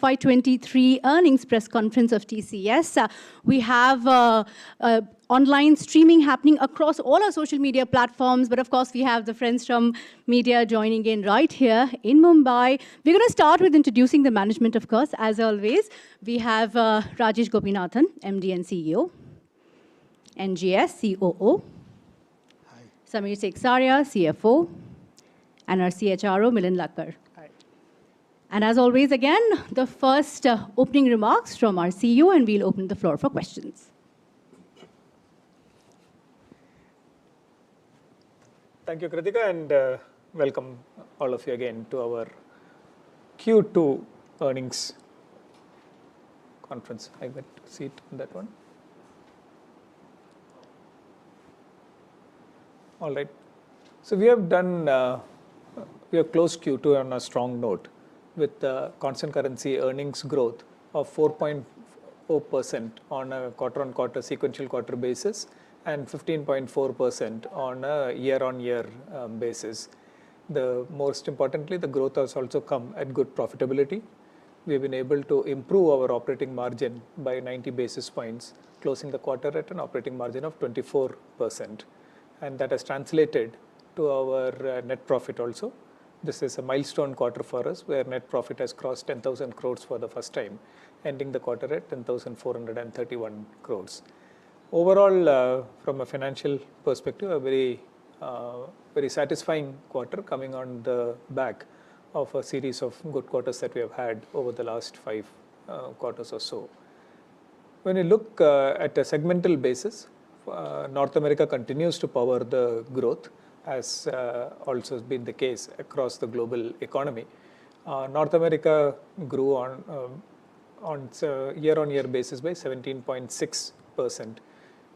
FY23 earnings press conference of TCS. We have online streaming happening across all our social media platforms, but of course we have the friends from media joining in right here in Mumbai. We're going to start with introducing the management, of course, as always. We have Rajesh Gopinathan, MD and CEO, NGS, COO, Hi. Samir Seksaria, CFO, and our CHRO, Milind Lakkar. Hi. And as always, again, the first opening remarks from our CEO, and we'll open the floor for questions. Thank you, Kritika, and welcome all of you again to our Q2 earnings conference. I went to see it on that one. All right. So we have closed Q2 on a strong note with constant currency earnings growth of 4.4% on a quarter-on-quarter sequential quarter basis and 15.4% on a year-on-year basis. Most importantly, the growth has also come at good profitability. We've been able to improve our operating margin by 90 basis points, closing the quarter at an operating margin of 24%. And that has translated to our net profit also. This is a milestone quarter for us where net profit has crossed 10,000 crores for the first time, ending the quarter at 10,431 crores. Overall, from a financial perspective, a very satisfying quarter coming on the back of a series of good quarters that we have had over the last 5 quarters or so. When you look at a segmental basis, North America continues to power the growth, as also has been the case across the global economy. North America grew on year-on-year basis by 17.6%,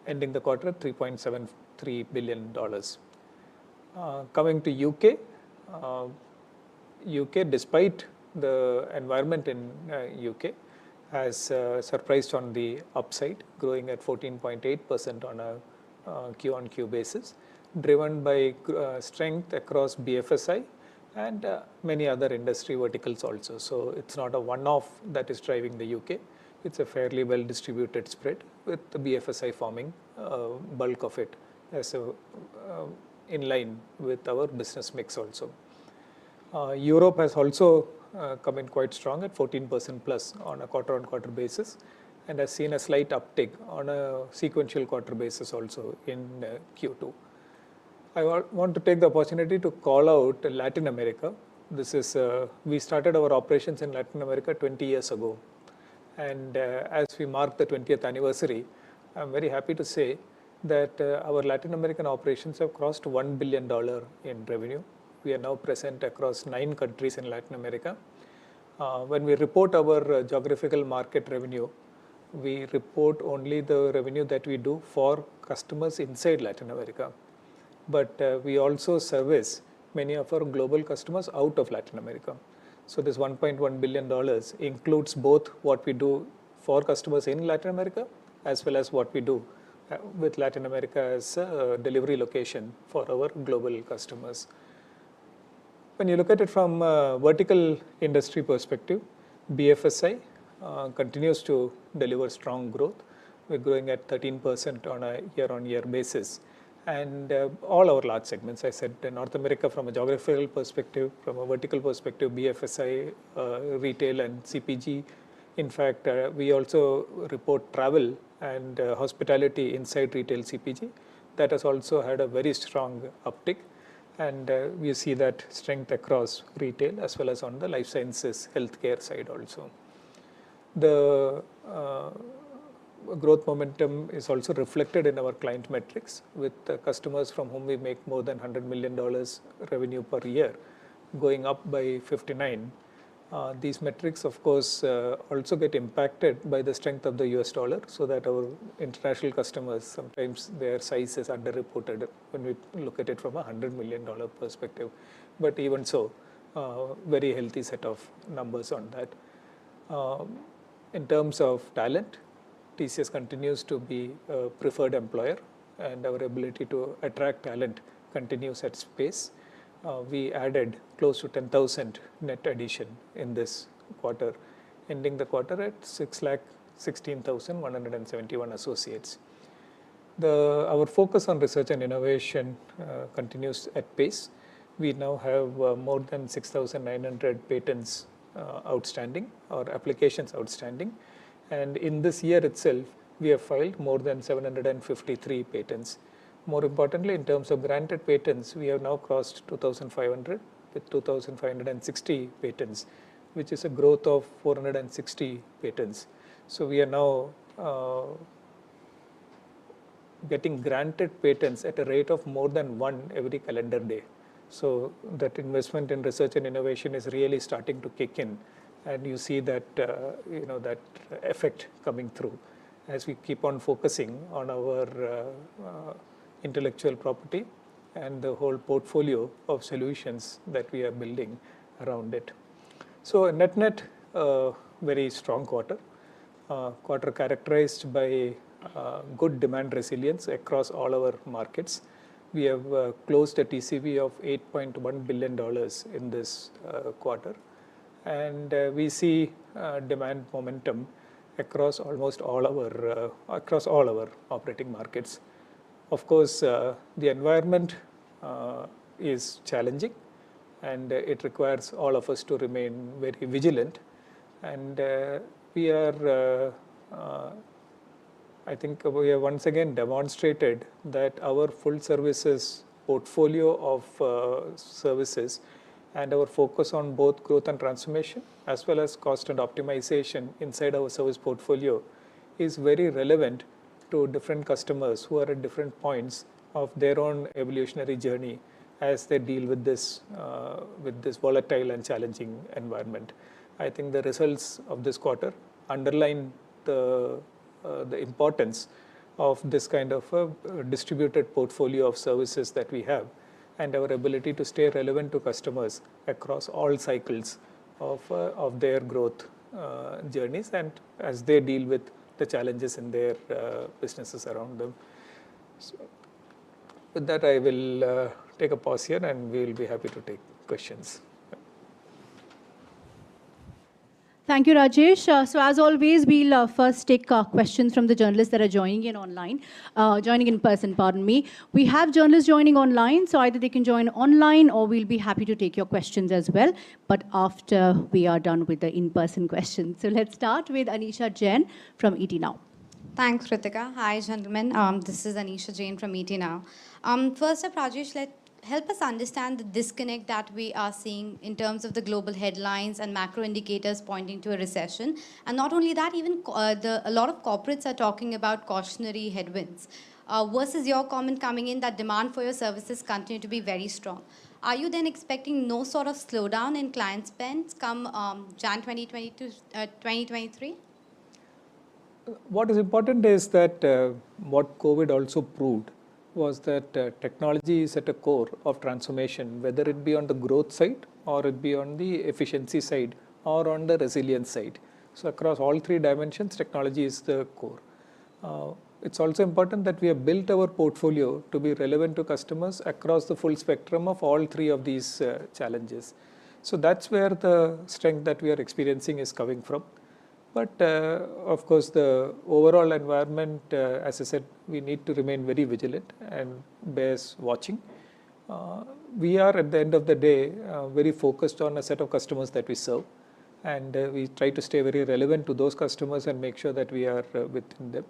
ending the quarter at $3.73 billion. Coming to UK, despite the environment in UK, has surprised on the upside, growing at 14.8% on a Q-on-Q basis, driven by strength across BFSI and many other industry verticals also. So it's not a one-off that is driving the UK. It's a fairly well-distributed spread, with the BFSI forming bulk of it as in line with our business mix also. Europe has also come in quite strong at 14% plus on a quarter-on-quarter basis, and has seen a slight uptick on a sequential quarter basis also in Q2. I want to take the opportunity to call out Latin America. We started our operations in Latin America 20 years ago. And as we mark the 20th anniversary, I'm very happy to say that our Latin American operations have crossed $1 billion in revenue. We are now present across 9 countries in Latin America. When we report our geographical market revenue, we report only the revenue that we do for customers inside Latin America. But we also service many of our global customers out of Latin America. So this $1.1 billion includes both what we do for customers in Latin America, as well as what we do with Latin America as a delivery location for our global customers. When you look at it from a vertical industry perspective, BFSI continues to deliver strong growth. We're growing at 13% on a year-on-year basis. And all our large segments, I said, North America from a geographical perspective, from a vertical perspective, BFSI, retail and CPG. In fact, we also report travel and hospitality inside retail CPG. That has also had a very strong uptick. And we see that strength across retail as well as on the life sciences healthcare side also. The growth momentum is also reflected in our client metrics, with customers from whom we make more than $100 million revenue per year going up by 59. These metrics, of course, also get impacted by the strength of the US dollar, so that our international customers, sometimes their size is underreported when we look at it from a $100 million perspective. But even so, very healthy set of numbers on that. In terms of talent, TCS continues to be a preferred employer, and our ability to attract talent continues at pace. We added close to 10,000 net addition in this quarter, ending the quarter at 6,16,171 associates. Our focus on research and innovation continues at pace. We now have more than 6,900 patents outstanding or applications outstanding. And in this year itself, we have filed more than 753 patents. More importantly, in terms of granted patents, we have now crossed 2,500 with 2,560 patents, which is a growth of 460 patents. So we are now getting granted patents at a rate of more than one every calendar day. So that investment in research and innovation is really starting to kick in, and you see that that effect coming through as we keep on focusing on our intellectual property and the whole portfolio of solutions that we are building around it. So net, very strong quarter. Quarter characterized by good demand resilience across all our markets. We have closed a TCV of $8.1 billion in this quarter, and we see demand momentum across almost all our operating markets. Of course, the environment is challenging, and it requires all of us to remain very vigilant. And we are, I think we have once again demonstrated that our full services portfolio of services and our focus on both growth and transformation as well as cost and optimization inside our service portfolio is very relevant to different customers who are at different points of their own evolutionary journey as they deal with this volatile and challenging environment. I think the results of this quarter underline the importance of this kind of a distributed portfolio of services that we have, and our ability to stay relevant to customers across all cycles of their growth journeys and as they deal with the challenges in their businesses around them. So with that, I will take a pause here, and we will be happy to take questions. Thank you, Rajesh. So as always, we'll first take questions from the journalists that are joining in person, pardon me. We have journalists joining online, so either they can join online or we'll be happy to take your questions as well, but after we are done with the in-person questions. So let's start with Anisha Jain from ET Now. Thanks, Ritika. Hi, gentlemen. This is Anisha Jain from ET Now. First up, Rajesh, help us understand the disconnect that we are seeing in terms of the global headlines and macro indicators pointing to a recession. And not only that, even a lot of corporates are talking about cautionary headwinds versus your comment coming in that demand for your services continue to be very strong. Are you then expecting no sort of slowdown in client spends come Jan 2022-2023? What is important is that what COVID also proved was that technology is at the core of transformation, whether it be on the growth side or it be on the efficiency side or on the resilience side. So across all three dimensions, technology is the core. It's also important that we have built our portfolio to be relevant to customers across the full spectrum of all three of these challenges. So that's where the strength that we are experiencing is coming from. But of course, the overall environment, as I said, we need to remain very vigilant and bears watching. We are, at the end of the day, very focused on a set of customers that we serve. And we try to stay very relevant to those customers and make sure that we are within them.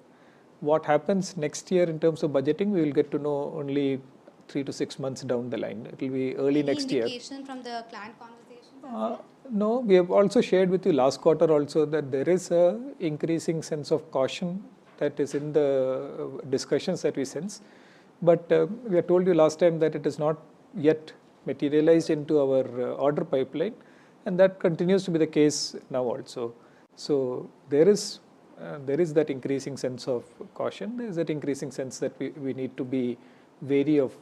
What happens next year in terms of budgeting, we will get to know only 3 to 6 months down the line. It will be early next year. Any indication from the client conversations? No, we have also shared with you last quarter also that there is a increasing sense of caution that is in the discussions that we sense. But we have told you last time that it is not yet materialized into our order pipeline, and that continues to be the case now also. So there is that increasing sense of caution. There is that increasing sense that we need to be wary of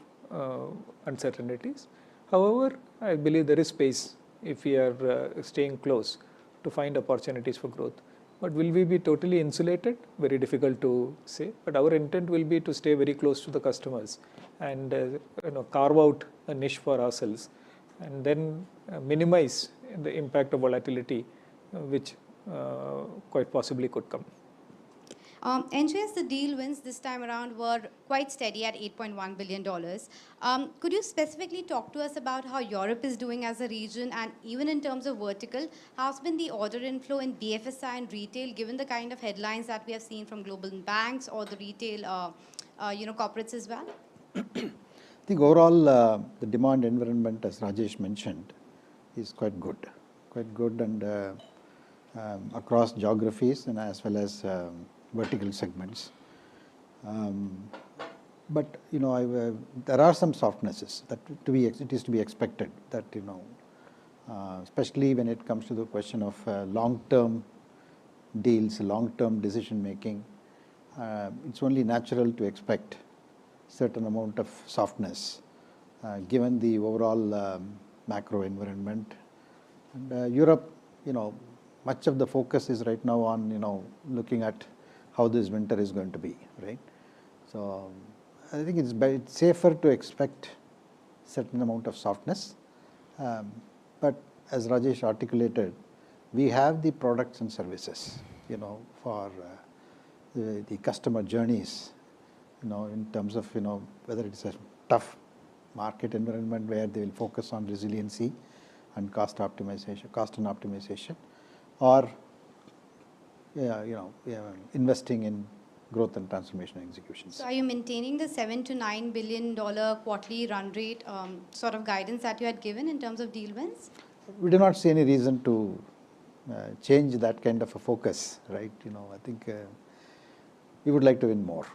uncertainties. However, I believe there is space if we are staying close to find opportunities for growth. But will we be totally insulated? Very difficult to say. But our intent will be to stay very close to the customers and carve out a niche for ourselves and then minimize the impact of volatility, which quite possibly could come. NGS, the deal wins this time around were quite steady at $8.1 billion. Could you specifically talk to us about how Europe is doing as a region, and even in terms of vertical, how's been the order inflow in BFSI and retail, given the kind of headlines that we have seen from global banks or the retail corporates as well? I think overall the demand environment, as Rajesh mentioned, is quite good and across geographies and as well as vertical segments. But there are some softnesses that it is to be expected that especially when it comes to the question of long-term deals, long-term decision making. It's only natural to expect certain amount of softness given the overall macro environment. And Europe, much of the focus is right now on looking at how this winter is going to be, right? So I think it's safer to expect certain amount of softness. But as Rajesh articulated, we have the products and services, for the customer journeys, in terms of, whether it's a tough market environment where they will focus on resiliency and cost and optimization, or investing in growth and transformation executions. So are you maintaining the $7 to $9 billion quarterly run rate sort of guidance that you had given in terms of deal wins? We do not see any reason to change that kind of a focus, right? I think we would like to win more.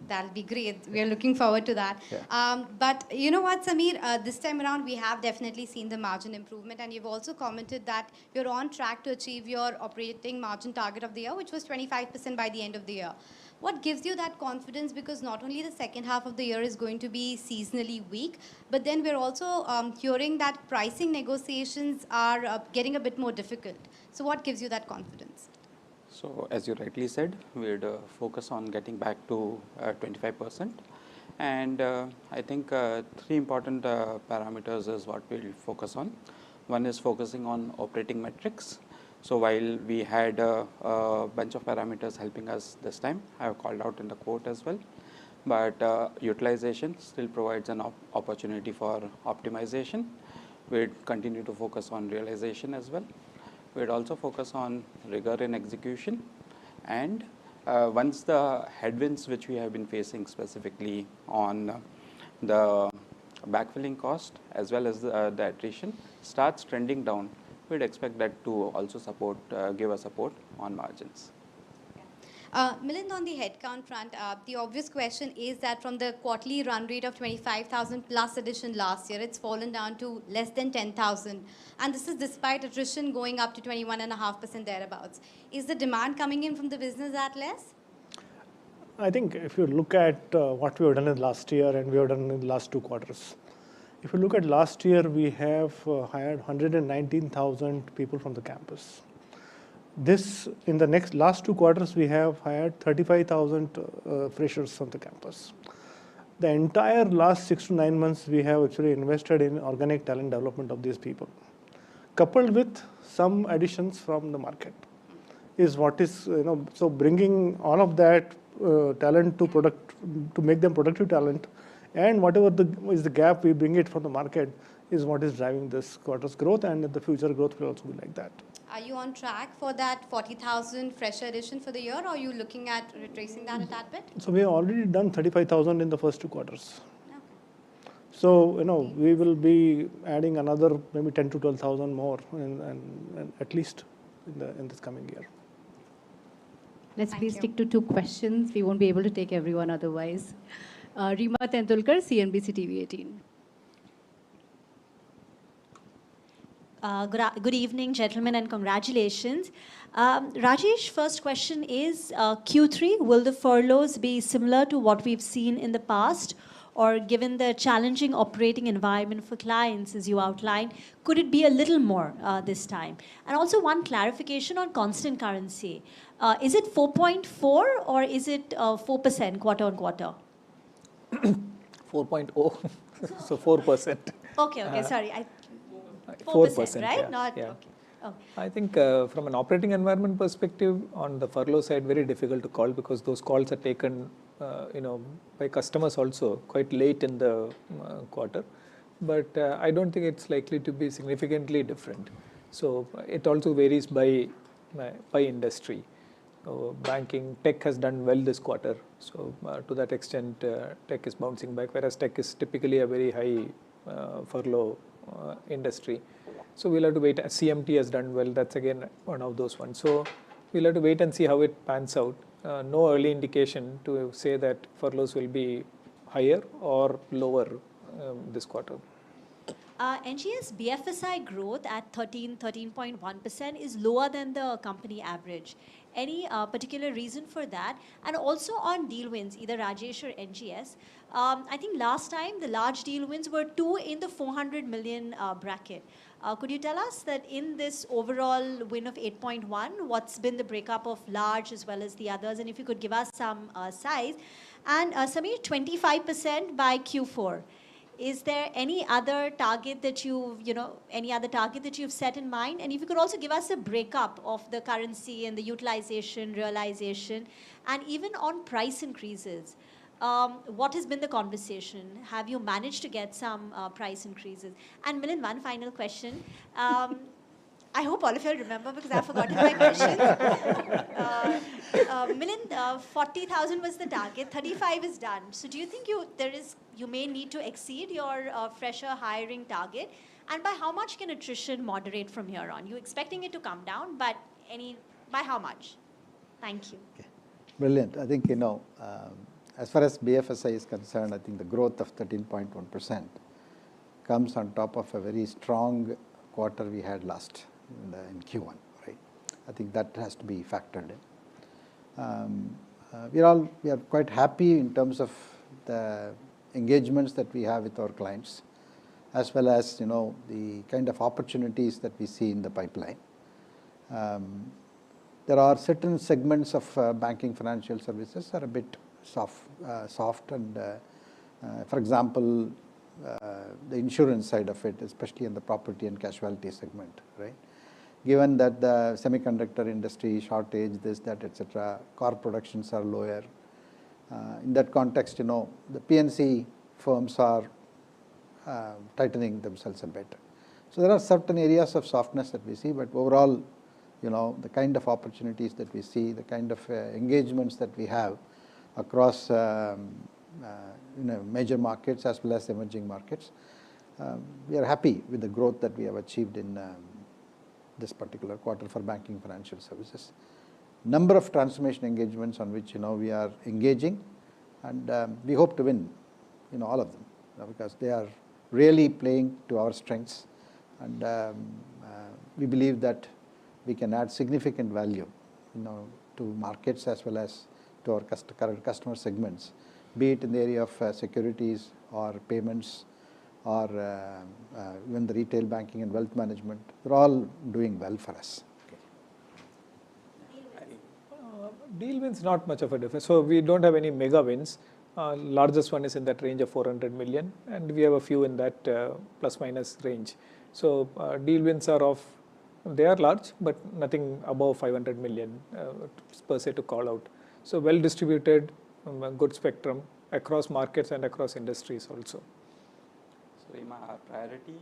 That'll be great. We are looking forward to that. Yeah. But you know what, Samir? This time around, we have definitely seen the margin improvement, and you've also commented that you're on track to achieve your operating margin target of the year, which was 25% by the end of the year. What gives you that confidence? Because not only the second half of the year is going to be seasonally weak, but then we're also hearing that pricing negotiations are getting a bit more difficult. So what gives you that confidence? So as you rightly said, we'd focus on getting back to 25%. And I think three important parameters is what we'll focus on. One is focusing on operating metrics. So while we had a bunch of parameters helping us this time, I have called out in the quote as well, but utilization still provides an opportunity for optimization. We'd continue to focus on realization as well. We'd also focus on rigor in execution, and once the headwinds which we have been facing specifically on the backfilling cost as well as the attrition starts trending down, we'd expect that to also give us support on margins. Milind, on the headcount front, the obvious question is that from the quarterly run rate of 25,000 plus addition last year, it's fallen down to less than 10,000. And this is despite attrition going up to 21.5% thereabouts. Is the demand coming in from the business at less? I think if you look at what we have done in last year and we have done in the last 2 quarters. If you look at last year, we have hired 119,000 people from the campus. In the last 2 quarters, we have hired 35,000 freshers from the campus. The entire last 6 to 9 months, we have actually invested in organic talent development of these people, coupled with some additions from the market. Is what is so bringing all of that talent to make them productive talent, and whatever is the gap, we bring it from the market is what is driving this quarter's growth, and the future growth will also be like that. Are you on track for that 40,000 fresher addition for the year, or are you looking at retracing that a tad bit? So we have already done 35,000 in the first 2 quarters. Okay. So we will be adding another maybe 10 to 12,000 more, and at least in this coming year. Let's please stick to 2 questions. We won't be able to take everyone otherwise. Rima Tendulkar, CNBC TV 18. Good evening, gentlemen, and congratulations. Rajesh, first question is, Q3, will the furloughs be similar to what we've seen in the past? Or given the challenging operating environment for clients, as you outlined, could it be a little more this time? And also one clarification on constant currency. Is it 4.4 or is it 4% quarter on quarter? 4.0, so 4%. Okay, sorry. 4%, right? yeah. Not yeah. okay. Oh. I think from an operating environment perspective, on the furlough side, very difficult to call because those calls are taken, by customers also quite late in the quarter. But I don't think it's likely to be significantly different. So it also varies by industry. Banking, tech has done well this quarter. So to that extent, tech is bouncing back, whereas tech is typically a very high furlough industry. So we'll have to wait. CMT has done well. That's again one of those ones. So we'll have to wait and see how it pans out. No early indication to say that furloughs will be higher or lower this quarter. NGS BFSI growth at 13.1% is lower than the company average. Any particular reason for that? And also on deal wins, either Rajesh or NGS. I think last time the large deal wins were 2 in the 400 million bracket. Could you tell us that in this overall win of 8.1, what's been the breakup of large as well as the others? And if you could give us some size. And Samir, 25% by Q4. Is there any other target that you've set in mind? And if you could also give us a breakup of the currency and the utilization, realization, and even on price increases. What has been the conversation? Have you managed to get some price increases? And Milind, one final question. I hope all of you remember because I've forgotten my question. Milind, 40,000 was the target, 35 is done. So do you think you may need to exceed your fresher hiring target? And by how much can attrition moderate from here on? You're expecting it to come down, but by how much? Thank you. Okay. Brilliant. I think, as far as BFSI is concerned, I think the growth of 13.1% comes on top of a very strong quarter we had last in Q1, right? I think that has to be factored in. We are quite happy in terms of the engagements that we have with our clients, as well as the kind of opportunities that we see in the pipeline. There are certain segments of banking financial services are a bit soft and for example, the insurance side of it, especially in the property and casualty segment, right? Given that the semiconductor industry shortage, this, that, etc., car productions are lower. In that context, the PNC firms are tightening themselves a bit. So there are certain areas of softness that we see, but overall, the kind of opportunities that we see, the kind of engagements that we have across major markets as well as emerging markets, we are happy with the growth that we have achieved in this particular quarter for banking financial services. Number of transformation engagements on which we are engaging, and we hope to win all of them because they are really playing to our strengths, and we believe that we can add significant value to markets as well as to our current customer segments, be it in the area of securities or payments or even the retail banking and wealth management. They're all doing well for us. Deal wins, not much of a difference. So we don't have any mega wins. Largest one is in that range of 400 million, and we have a few in that plus minus range. So deal wins are they are large, but nothing above 500 million per se to call out. So well distributed, good spectrum across markets and across industries also. So our priority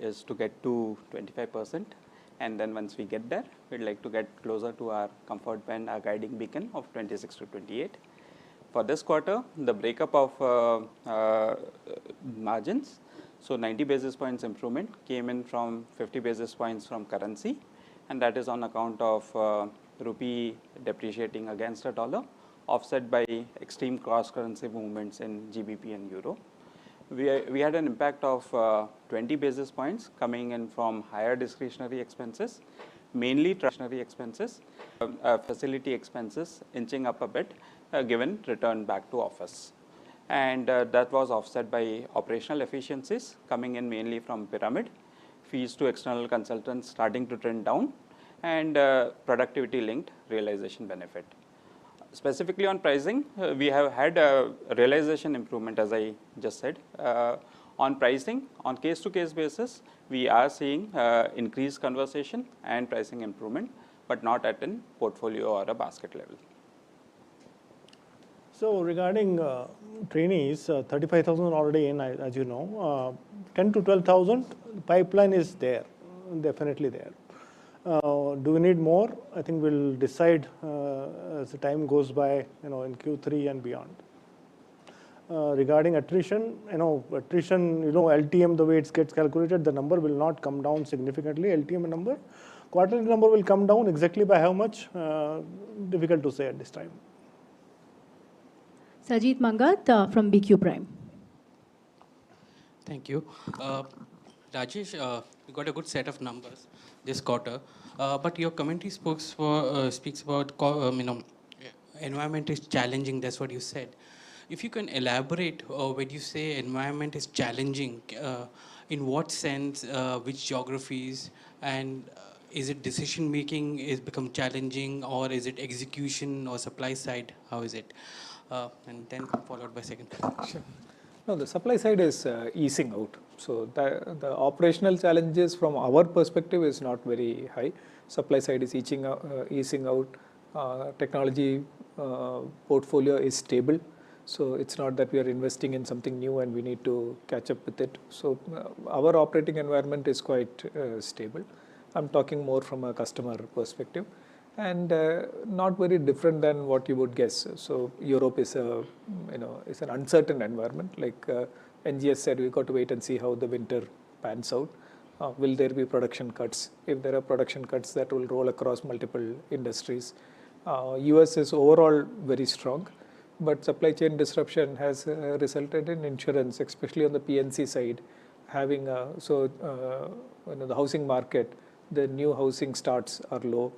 is to get to 25%. And then once we get there, we'd like to get closer to our comfort band, our guiding beacon of 26 to 28. For this quarter, the breakup of margins, so 90 basis points improvement came in from 50 basis points from currency, and that is on account of rupee depreciating against the dollar, offset by extreme cross-currency movements in GBP and Euro. We had an impact of 20 basis points coming in from higher discretionary expenses, mainly discretionary expenses, facility expenses inching up a bit given return back to office. And that was offset by operational efficiencies coming in mainly from pyramid, fees to external consultants starting to trend down, and productivity linked realization benefit. Specifically on pricing, we have had a realization improvement, as I just said, On pricing, on case-to-case basis, we are seeing increased conversation and pricing improvement, but not at a portfolio or a basket level. So regarding trainees, 35,000 already in, as you know, 10 to 12,000 pipeline is there, definitely there. Do we need more? I think we'll decide as the time goes by, in Q3 and beyond. Regarding attrition, LTM, the way it gets calculated, the number will not come down significantly. LTM number, quarterly number will come down exactly by how much? Difficult to say at this time. Sajid Mangat from BQ Prime. Thank you. Rajesh, you got a good set of numbers this quarter, but your commentary speaks about environment is challenging. That's what you said. If you can elaborate, when you say environment is challenging, in what sense, which geographies, and is it decision making is become challenging, or is it execution or supply side? How is it? And then followed by second. Sure. No, the supply side is easing out. So the operational challenges from our perspective is not very high. Supply side is easing out. Technology portfolio is stable. So it's not that we are investing in something new and we need to catch up with it. So our operating environment is quite stable. I'm talking more from a customer perspective, and not very different than what you would guess. So Europe is an uncertain environment. Like NGS said, we've got to wait and see how the winter pans out. Will there be production cuts? If there are production cuts, that will roll across multiple industries. US is overall very strong, but supply chain disruption has resulted in insurance, especially on the PNC side, having the housing market, the new housing starts are low.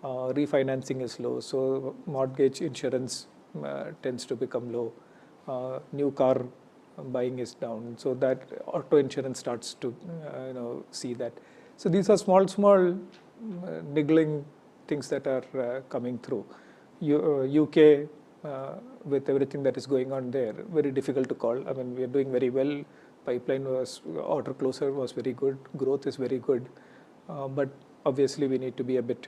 Refinancing is low, so mortgage insurance tends to become low. New car buying is down, so that auto insurance starts to see that. So these are small niggling things that are coming through. UK, with everything that is going on there, very difficult to call. I mean, we are doing very well. Pipeline order closer was very good. Growth is very good, but obviously we need to be a bit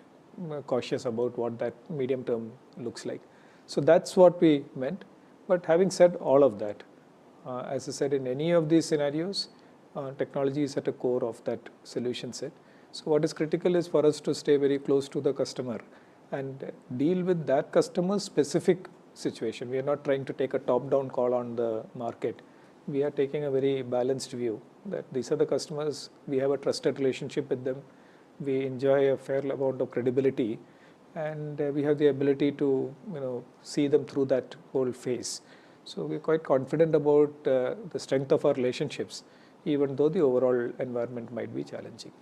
cautious about what that medium term looks like. So that's what we meant. But having said all of that, as I said, in any of these scenarios, technology is at the core of that solution set. So what is critical is for us to stay very close to the customer and deal with that customer's specific situation. We are not trying to take a top-down call on the market. We are taking a very balanced view that these are the customers, we have a trusted relationship with them, we enjoy a fair amount of credibility, and we have the ability to see them through that whole phase. So we're quite confident about the strength of our relationships, even though the overall environment might be challenging.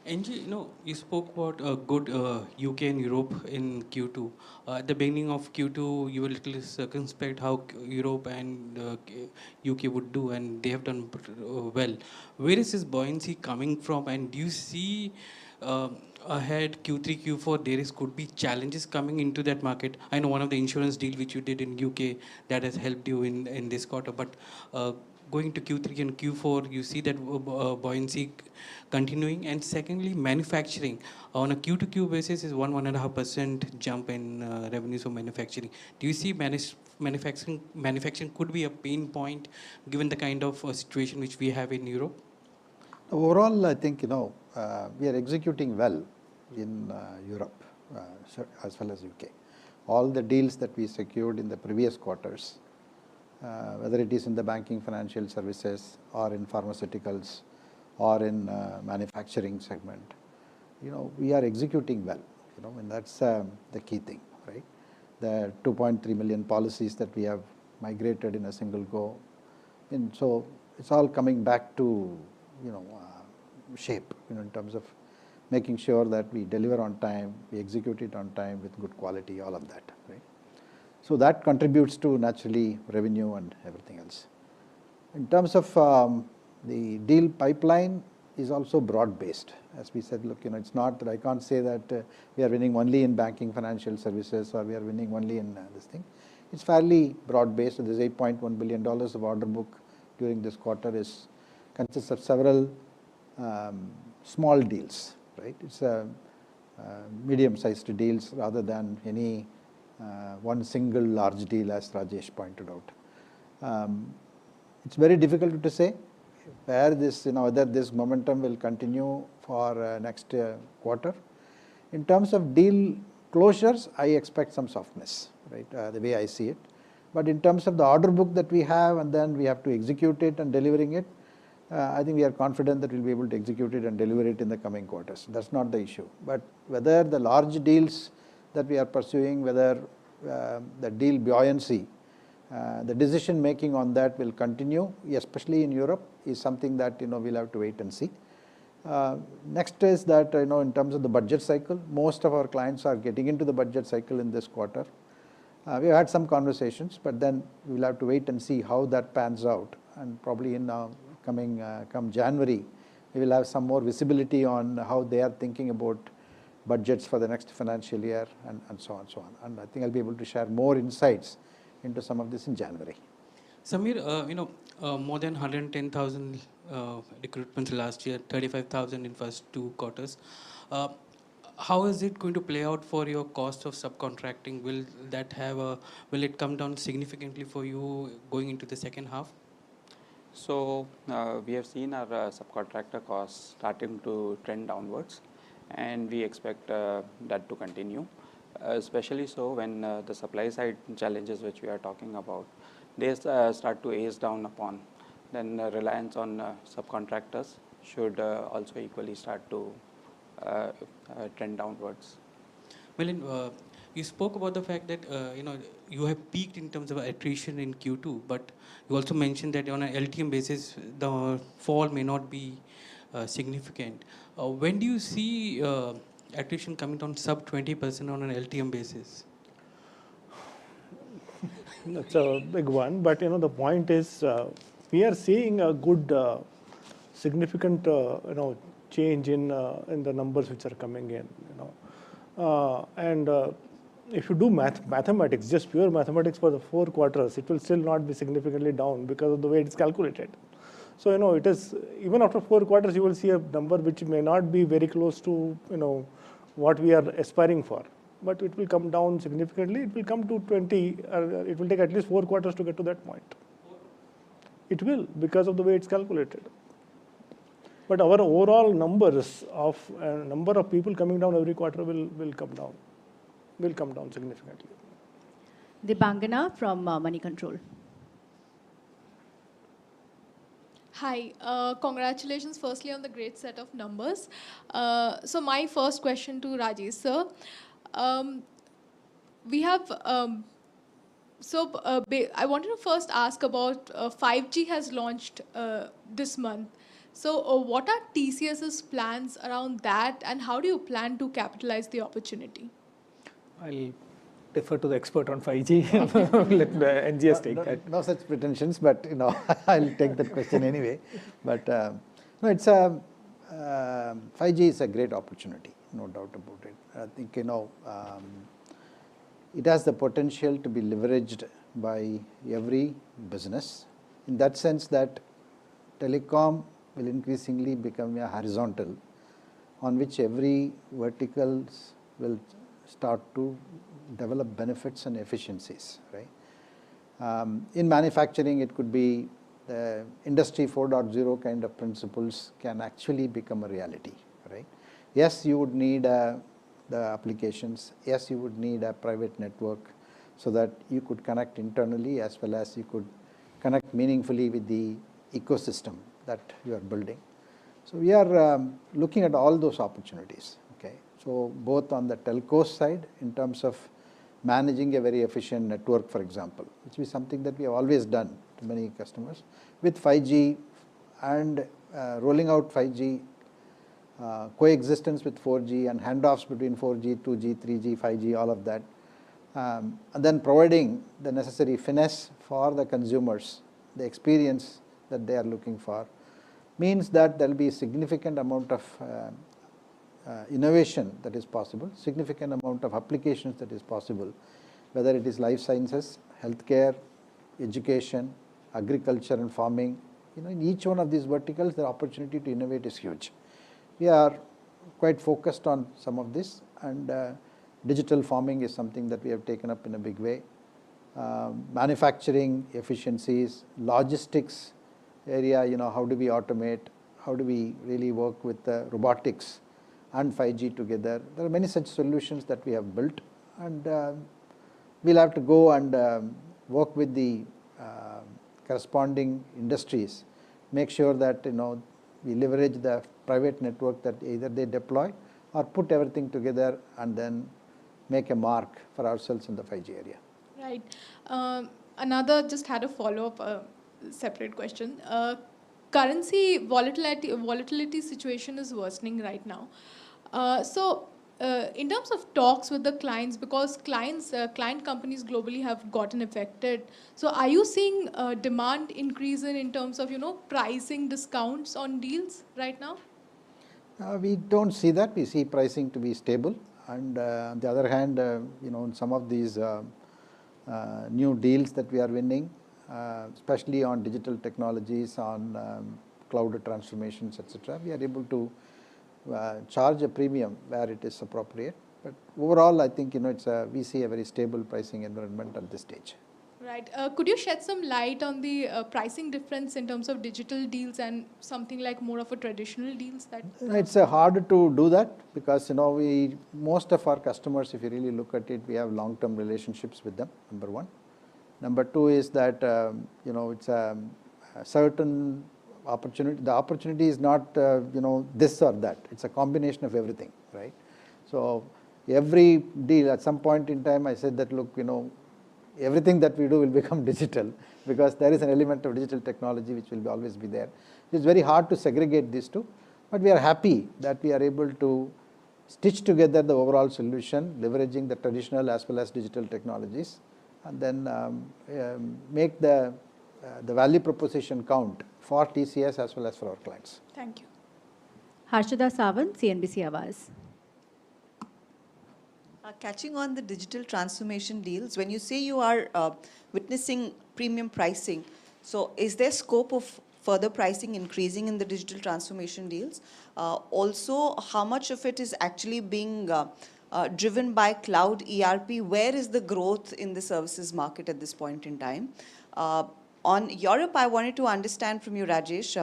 NG, you spoke about good UK and Europe in Q2. At the beginning of Q2, you were a little circumspect how Europe and UK would do, and they have done well. Where is this buoyancy coming from, and do you see ahead Q3, Q4, could be challenges coming into that market? I know one of the insurance deal which you did in UK that has helped you in this quarter, but going to Q3 and Q4, you see that buoyancy continuing. And secondly, manufacturing on a Q2Q basis is 1.5% jump in revenues for manufacturing. Do you see manufacturing could be a pain point given the kind of situation which we have in Europe? Overall, I think we are executing well in Europe as well as UK. All the deals that we secured in the previous quarters, whether it is in the banking financial services or in pharmaceuticals or in manufacturing segment, we are executing well, and that's the key thing, right? The 2.3 million policies that we have migrated in a single go, and so it's all coming back to shape, in terms of making sure that we deliver on time, we execute it on time with good quality, all of that, right? So that contributes to naturally revenue and everything else. In terms of the deal pipeline is also broad based. As we said, look, it's not that I can't say that we are winning only in banking financial services or we are winning only in this thing. It's fairly broad based. So there's $8.1 billion of order book during this quarter consists of several small deals, right? It's medium-sized deals rather than any one single large deal, as Rajesh pointed out. It's very difficult to say where this, whether this momentum will continue for next quarter. In terms of deal closures, I expect some softness, right, the way I see it. But in terms of the order book that we have, and then we have to execute it and delivering it, I think we are confident that we'll be able to execute it and deliver it in the coming quarters. That's not the issue. But whether the large deals that we are pursuing, whether the deal buoyancy, the decision making on that will continue, especially in Europe, is something that we'll have to wait and see. Next is that in terms of the budget cycle, most of our clients are getting into the budget cycle in this quarter. We've had some conversations, but then we'll have to wait and see how that pans out. And probably in come January, we will have some more visibility on how they are thinking about budgets for the next financial year and so on and so on. And I think I'll be able to share more insights into some of this in January. Samir, more than 110,000 recruitments last year, 35,000 in first 2 quarters. How is it going to play out for your cost of subcontracting? Will it come down significantly for you going into the second half? So we have seen our subcontractor costs starting to trend downwards, and we expect that to continue, especially so when the supply side challenges which we are talking about, they start to ease down upon, then reliance on subcontractors should also equally start to trend downwards. Well, you spoke about the fact that you have peaked in terms of attrition in Q2, but you also mentioned that on an LTM basis the fall may not be significant. When do you see attrition coming down sub 20% on an LTM basis? That's a big one, but the point is we are seeing a good significant change in the numbers which are coming in. And if you do mathematics, just pure mathematics for the 4 quarters, it will still not be significantly down because of the way it's calculated. So it is, even after 4 quarters, you will see a number which may not be very close to what we are aspiring for, but it will come down significantly. It will come to 20. It will take at least 4 quarters to get to that point. It will, because of the way it's calculated. But our overall numbers of number of people coming down every quarter will come down. Will come down significantly. Dibangana from Money Control. Hi, congratulations firstly on the great set of numbers. So my first question to Rajesh sir, we have, I wanted to first ask about 5G has launched this month. So what are TCS's plans around that, and how do you plan to capitalize the opportunity? I'll defer to the expert on 5G. Let the NGS take that. No such pretensions, but I'll take that question anyway. But no, it's 5G is a great opportunity, no doubt about it. I think it has the potential to be leveraged by every business, in that sense that telecom will increasingly become a horizontal on which every verticals will start to develop benefits and efficiencies, right? In manufacturing, it could be the Industry 4.0 kind of principles can actually become a reality, right? Yes, you would need the applications. Yes, you would need a private network so that you could connect internally as well as you could connect meaningfully with the ecosystem that you are building. So we are looking at all those opportunities. Okay, so both on the telco side in terms of managing a very efficient network, for example, which is something that we have always done to many customers, with 5G and rolling out 5G, coexistence with 4G and handoffs between 4G, 2G, 3G, 5G, all of that, and then providing the necessary finesse for the consumers, the experience that they are looking for, means that there will be a significant amount of innovation that is possible, significant amount of applications that is possible, whether it is life sciences, healthcare, education, agriculture and farming. In each one of these verticals, the opportunity to innovate is huge. We are quite focused on some of this, and digital farming is something that we have taken up in a big way. Manufacturing efficiencies, logistics area, how do we automate, how do we really work with robotics and 5G together. There are many such solutions that we have built, and we'll have to go and work with the corresponding industries, make sure that we leverage the private network that either they deploy or put everything together and then make a mark for ourselves in the 5G area. Right. Another just had a follow-up, separate question. Currency volatility situation is worsening right now. In terms of talks with the clients, because client companies globally have gotten affected, so are you seeing demand increase in terms of pricing discounts on deals right now? We don't see that. We see pricing to be stable, and on the other hand, in some of these new deals that we are winning, especially on digital technologies, on cloud transformations, etc., we are able to charge a premium where it is appropriate. But overall, I think we see a very stable pricing environment at this stage. Right. Could you shed some light on the pricing difference in terms of digital deals and something like more of a traditional deals? It's hard to do that because most of our customers, if you really look at it, we have long-term relationships with them. Number one. Number two is that it's a certain opportunity. The opportunity is not this or that. It's a combination of everything, right? So every deal, at some point in time, I said that look, everything that we do will become digital because there is an element of digital technology which will always be there. It's very hard to segregate these two, but we are happy that we are able to stitch together the overall solution, leveraging the traditional as well as digital technologies, and then make the value proposition count for TCS as well as for our clients. Thank you. Harshada Sawant, CNBC Awaaz. Catching on the digital transformation deals, when you say you are witnessing premium pricing, so is there scope of further pricing increasing in the digital transformation deals? Also, how much of it is actually being driven by cloud ERP? Where is the growth in the services market at this point in time? On Europe, I wanted to understand from you, Rajesh,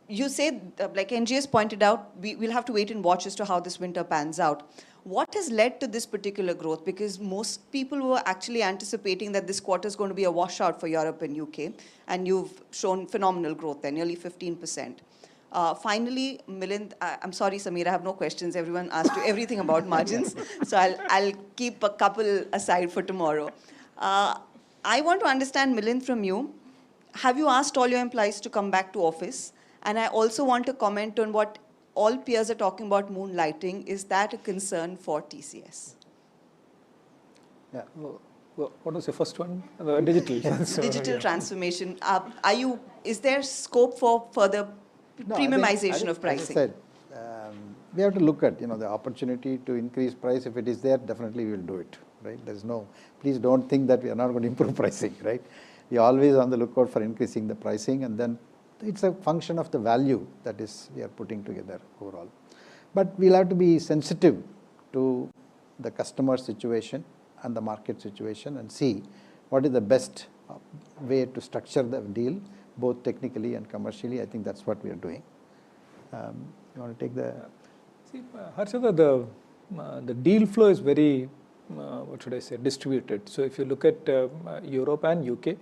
you said, like NGS pointed out, we'll have to wait and watch as to how this winter pans out. What has led to this particular growth? Because most people were actually anticipating that this quarter is going to be a washout for Europe and UK, and you've shown phenomenal growth there, nearly 15%. Finally, Milind, I'm sorry, Samir, I have no questions. Everyone asked you everything about margins, so I'll keep a couple aside for tomorrow. I want to understand, Milind, from you, have you asked all your employees to come back to office? And I also want to comment on what all peers are talking about moonlighting. Is that a concern for TCS? Yeah. Well, what was the first one? Digital. Digital transformation. Is there scope for further premiumization of pricing? As I said, we have to look at the opportunity to increase price. If it is there, definitely we will do it. Right? Please don't think that we are not going to improve pricing. Right? We are always on the lookout for increasing the pricing, and then it's a function of the value that we are putting together overall. But we'll have to be sensitive to the customer situation and the market situation and see what is the best way to structure the deal, both technically and commercially. I think that's what we are doing. You want to take the... See, Harshada, the deal flow is very, distributed. So if you look at Europe and UK,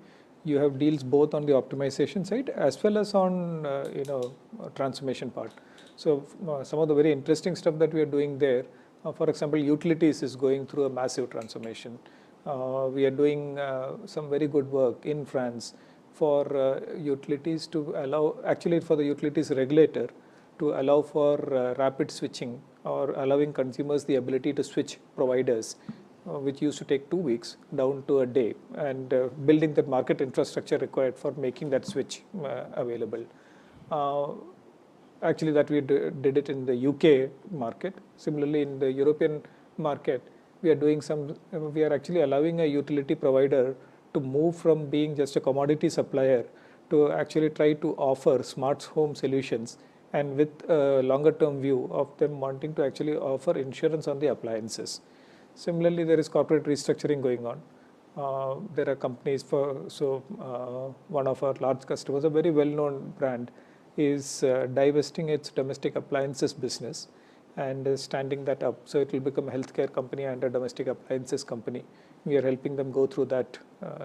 you have deals both on the optimization side as well as on transformation part. So some of the very interesting stuff that we are doing there, for example, utilities is going through a massive transformation. We are doing some very good work in France for utilities to allow, actually for the utilities regulator to allow for rapid switching or allowing consumers the ability to switch providers, which used to take 2 weeks down to a day, and building that market infrastructure required for making that switch available. Actually, that we did it in the UK market. Similarly, in the European market, we are doing we are actually allowing a utility provider to move from being just a commodity supplier to actually try to offer smart home solutions, and with a longer term view of them wanting to actually offer insurance on the appliances. Similarly, there is corporate restructuring going on. There are companies one of our large customers, a very well-known brand, is divesting its domestic appliances business and is standing that up. So it will become a healthcare company and a domestic appliances company. We are helping them go through that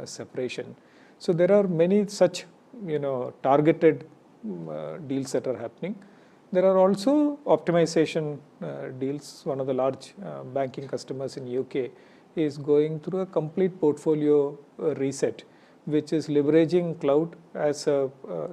separation. So there are many such, targeted deals that are happening. There are also optimization deals. One of the large banking customers in UK is going through a complete portfolio reset, which is leveraging cloud as a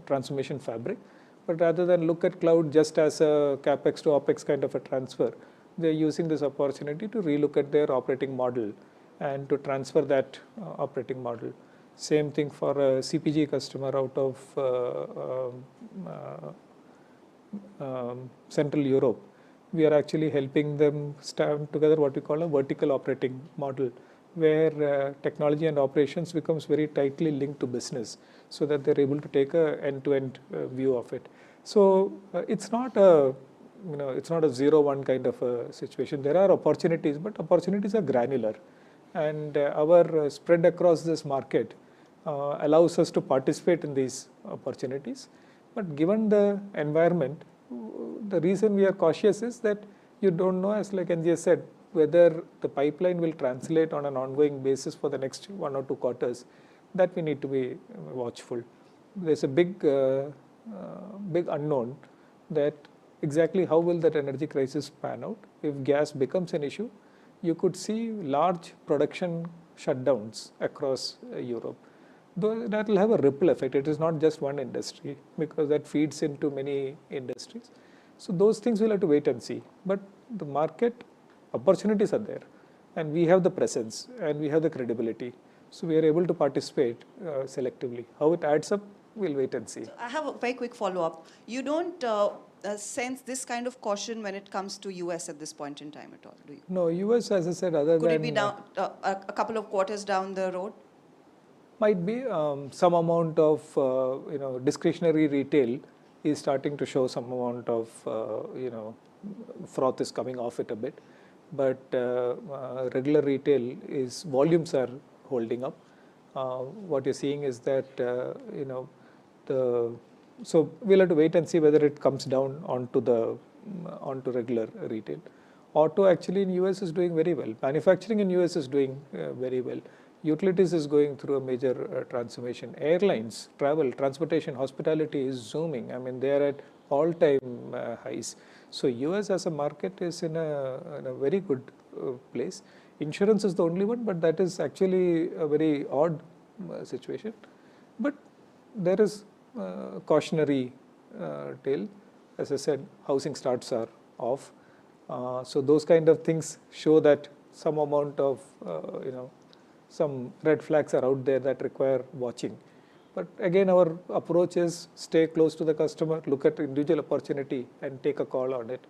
transformation fabric. But rather than look at cloud just as a capex to opex kind of a transfer, they're using this opportunity to relook at their operating model and to transfer that operating model. Same thing for a CPG customer out of Central Europe. We are actually helping them stand together what we call a vertical operating model, where technology and operations becomes very tightly linked to business, so that they're able to take a end-to-end view of it. So it's not a 0-1 kind of a situation. There are opportunities, but opportunities are granular, and our spread across this market allows us to participate in these opportunities. But given the environment, the reason we are cautious is that you don't know, as like NGS said, whether the pipeline will translate on an ongoing basis for the next 1 or 2 quarters. That we need to be watchful. There's a big unknown that exactly how will that energy crisis pan out. If gas becomes an issue, you could see large production shutdowns across Europe. Though that will have a ripple effect. It is not just one industry, because that feeds into many industries. So those things we'll have to wait and see. But the market opportunities are there, and we have the presence and we have the credibility. So we are able to participate selectively. How it adds up, we'll wait and see. So I have a very quick follow-up. You don't sense this kind of caution when it comes to US at this point in time at all, do you? No, US, as I said, Could it be down a couple of quarters down the road? Might be some amount of discretionary retail is starting to show some amount of froth is coming off it a bit, but regular retail volumes are holding up. What you're seeing is that so we'll have to wait and see whether it comes down onto regular retail. Auto actually in US is doing very well. Manufacturing in US is doing very well. Utilities is going through a major transformation. Airlines, travel, transportation, hospitality is zooming. I mean, they are at all-time highs. So US as a market is in a very good place. Insurance is the only one, but that is actually a very odd situation. But there is cautionary tale. As I said, housing starts are off. So those kind of things show that some amount of some red flags are out there that require watching. But again, our approach is stay close to the customer, look at individual opportunity and take a call on it.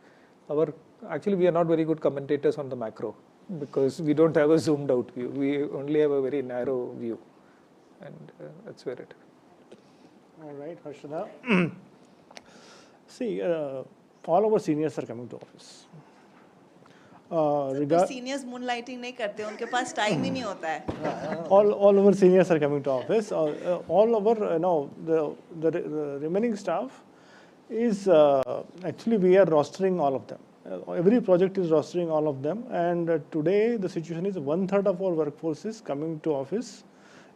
Actually, we are not very good commentators on the macro because we don't have a zoomed out view. We only have a very narrow view, and that's where it is. All right, Harshada. See, all our seniors are coming to office. Seniors moonlighting नहीं करते, उनके पास time ही नहीं होता है. All our seniors are coming to office. All our the remaining staff is actually we are rostering all of them. Every project is rostering all of them, and today the situation is 1/3 of our workforce is coming to office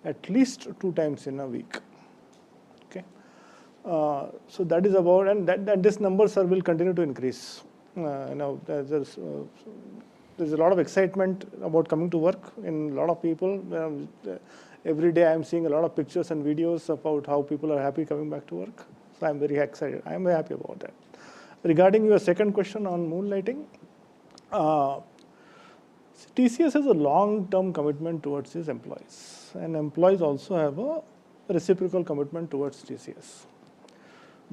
at least 2 times in a week. Okay, so that is about, and this number, sir, will continue to increase. There's a lot of excitement about coming to work in a lot of people. Every day I'm seeing a lot of pictures and videos about how people are happy coming back to work. So I'm very excited. I'm very happy about that. Regarding your second question on moonlighting, TCS has a long-term commitment towards its employees, and employees also have a reciprocal commitment towards TCS.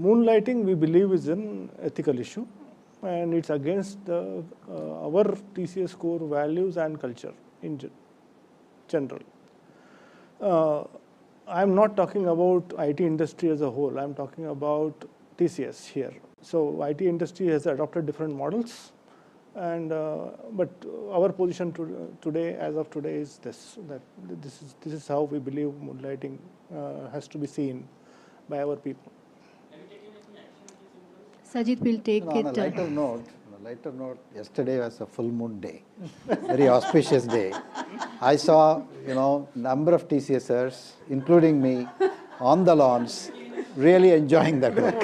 Moonlighting, we believe, is an ethical issue, and it's against our TCS core values and culture in general. I'm not talking about IT industry as a whole. I'm talking about TCS here. So IT industry has adopted different models, and but our position today, as of today, is this: that this is how we believe moonlighting has to be seen by our people. Sajid will take No, it. on a lighter note, yesterday was a full moon day, very auspicious day. I saw, number of TCSers, including me, on the lawns, really enjoying that work.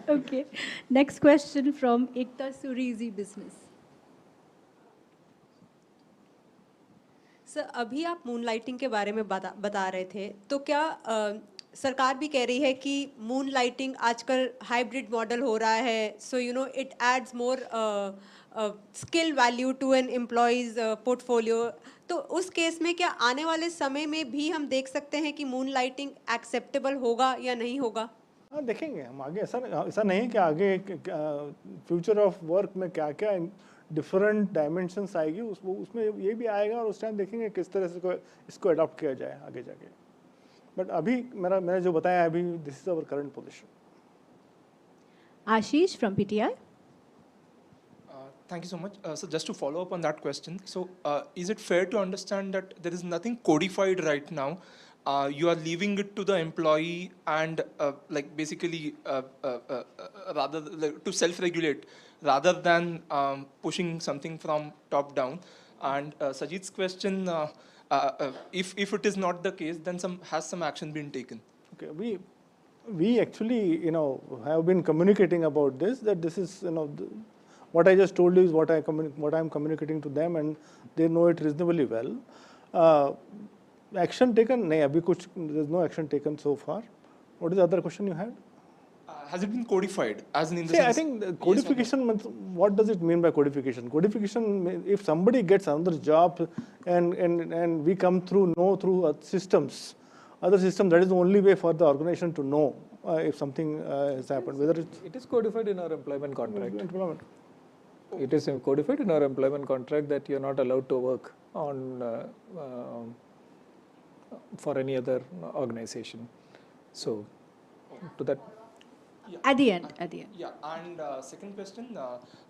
Okay. Next question from Ekta Surizi Business. Sir अभी आप moonlighting के बारे में बता रहे थे, तो क्या सरकार भी कह रही है कि मूनलाइटिंग आजकल हाइब्रिड मॉडल हो रहा है, so it adds more skill value to an employee's portfolio, तो उस केस में क्या आने वाले समय में भी हम देख सकते हैं कि मूनलाइटिंग एक्सेप्टेबल होगा या नहीं होगा? देखेंगे हम आगे। ऐसा नहीं कि आगे फ्यूचर ऑफ वर्क में क्या क्या डिफरेंट डायमेंशंस आएगी, उसमें ये भी आएगा, और उस टाइम देखेंगे किस तरह से इसको अडॉप्ट किया जाए आगे जाके। बट अभी मैंने जो बताया अभी, this is our current position. Ashish from PTI. Thank you so much. So just to follow up on that question, so is it fair to understand that there is nothing codified right now? You are leaving it to the employee and like basically rather to self-regulate rather than pushing something from top down. And Sajid's question, if it is not the case, then has some action been taken? Okay, we actually have been communicating about this, that this is what I just told you is what I'm communicating to them, and they know it reasonably well. Action taken? No, there's no action taken so far. What is the other question you had? Has it been codified? As in the See, sense, I think codification, what does it mean by codification? Codification, if somebody gets another job and we come through systems, other systems, that is the only way for the organization to know if something has happened. Whether it is codified in our employment contract. It is codified in our employment contract that you're not allowed to work on for any other organization. So, to that. Yeah. At the end. Yeah, and second question,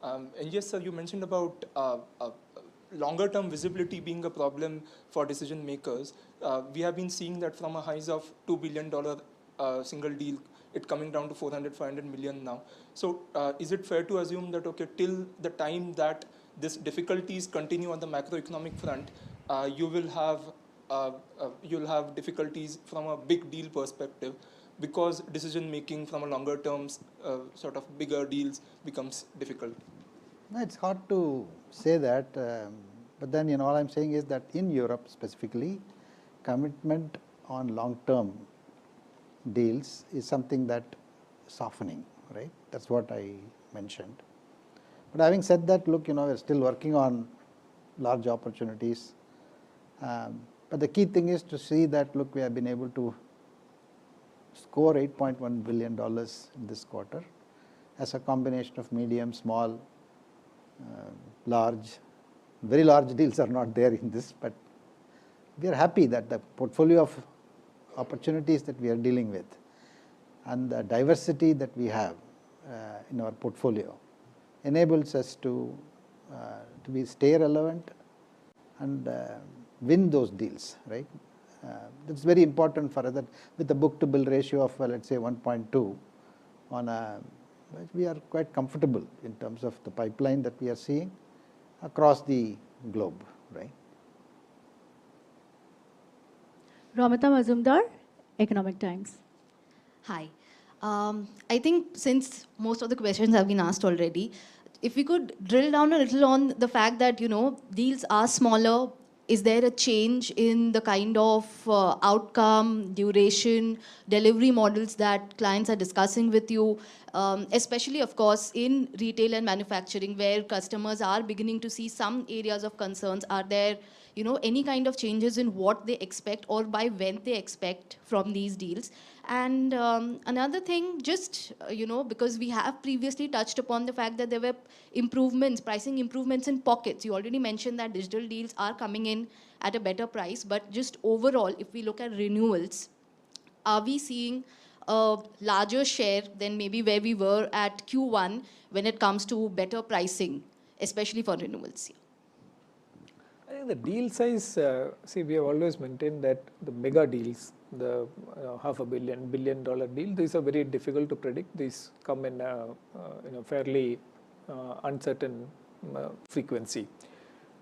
NGS sir, you mentioned about longer term visibility being a problem for decision makers. We have been seeing that from a highs of $2 billion single deal, it coming down to 500 million now. So is it fair to assume that, okay, till the time that these difficulties continue on the macroeconomic front, you will have difficulties from a big deal perspective, because decision making from a longer terms, sort of bigger deals becomes difficult? No, it's hard to say that, but then all I'm saying is that in Europe specifically, commitment on long-term deals is something that softening, right? That's what I mentioned. But having said that, look, we're still working on large opportunities. But the key thing is to see that, look, we have been able to score $8.1 billion in this quarter as a combination of medium, small, large. Very large deals are not there in this, but we are happy that the portfolio of opportunities that we are dealing with and the diversity that we have in our portfolio enables us to stay relevant and win those deals, right? That's very important for us, that with the book-to-bill ratio of, let's say, 1.2, we are quite comfortable in terms of the pipeline that we are seeing across the globe, right? Ramata Mazumdar, Economic Times. Hi. I think since most of the questions have been asked already, if we could drill down a little on the fact that, deals are smaller. Is there a change in the kind of outcome, duration, delivery models that clients are discussing with you, especially, of course, in retail and manufacturing, where customers are beginning to see some areas of concerns? Are there, any kind of changes in what they expect or by when they expect from these deals? And another thing, just, because we have previously touched upon the fact that there were improvements, pricing improvements in pockets. You already mentioned that digital deals are coming in at a better price, but just overall, if we look at renewals, are we seeing a larger share than maybe where we were at Q1 when it comes to better pricing, especially for renewals? I think the deal size, see, we have always maintained that the mega deals, the $500 million, $1 billion deal, these are very difficult to predict. These come in fairly uncertain frequency.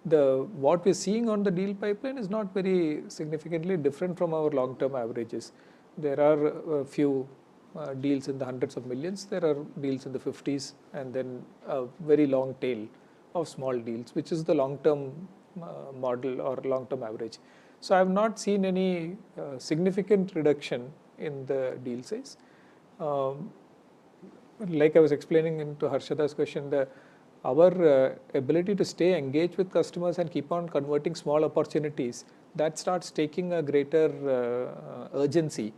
What we're seeing on the deal pipeline is not very significantly different from our long-term averages. There are a few deals in the hundreds of millions. There are deals in the 50s, and then a very long tail of small deals, which is the long-term model or long-term average. So I have not seen any significant reduction in the deal size. Like I was explaining into Harshada's question, our ability to stay engaged with customers and keep on converting small opportunities, that starts taking a greater urgency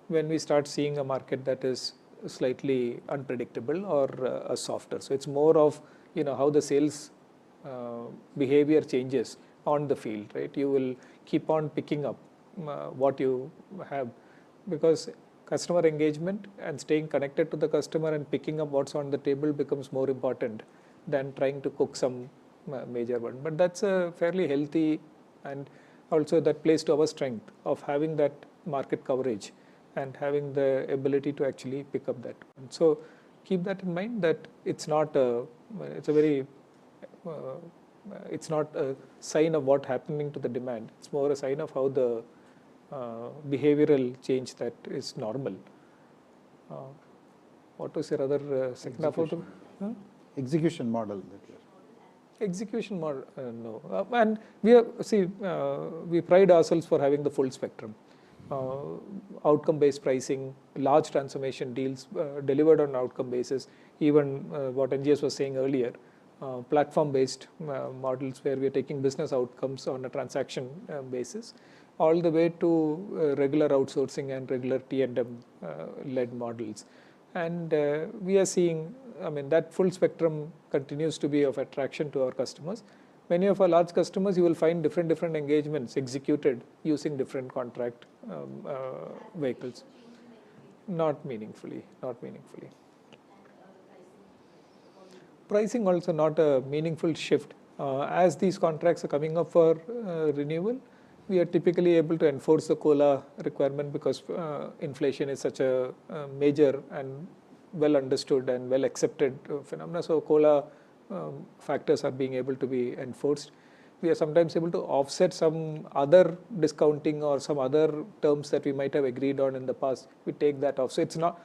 when we start seeing a market that is slightly unpredictable or softer. So it's more of how the sales behavior changes on the field, right? You will keep on picking up what you have, because customer engagement and staying connected to the customer and picking up what's on the table becomes more important than trying to cook some major one. But that's a fairly healthy, and also that plays to our strength of having that market coverage and having the ability to actually pick up that. And so keep that in mind, that it's not a sign of what happening to the demand. It's more a sign of how the behavioral change that is normal. What was your other second half of the execution model? Execution model, no. And we pride ourselves for having the full spectrum. Outcome-based pricing, large transformation deals delivered on outcome basis, even what NGS was saying earlier, platform-based models where we are taking business outcomes on a transaction basis, all the way to regular outsourcing and regular T&M led models. And we are seeing, that full spectrum continues to be of attraction to our customers. Many of our large customers, you will find different engagements executed using different contract vehicles. Not meaningfully. Pricing also not a meaningful shift. As these contracts are coming up for renewal, we are typically able to enforce the COLA requirement because inflation is such a major and well understood and well accepted phenomena. So COLA factors are being able to be enforced. We are sometimes able to offset some other discounting or some other terms that we might have agreed on in the past. We take that off. So it's not,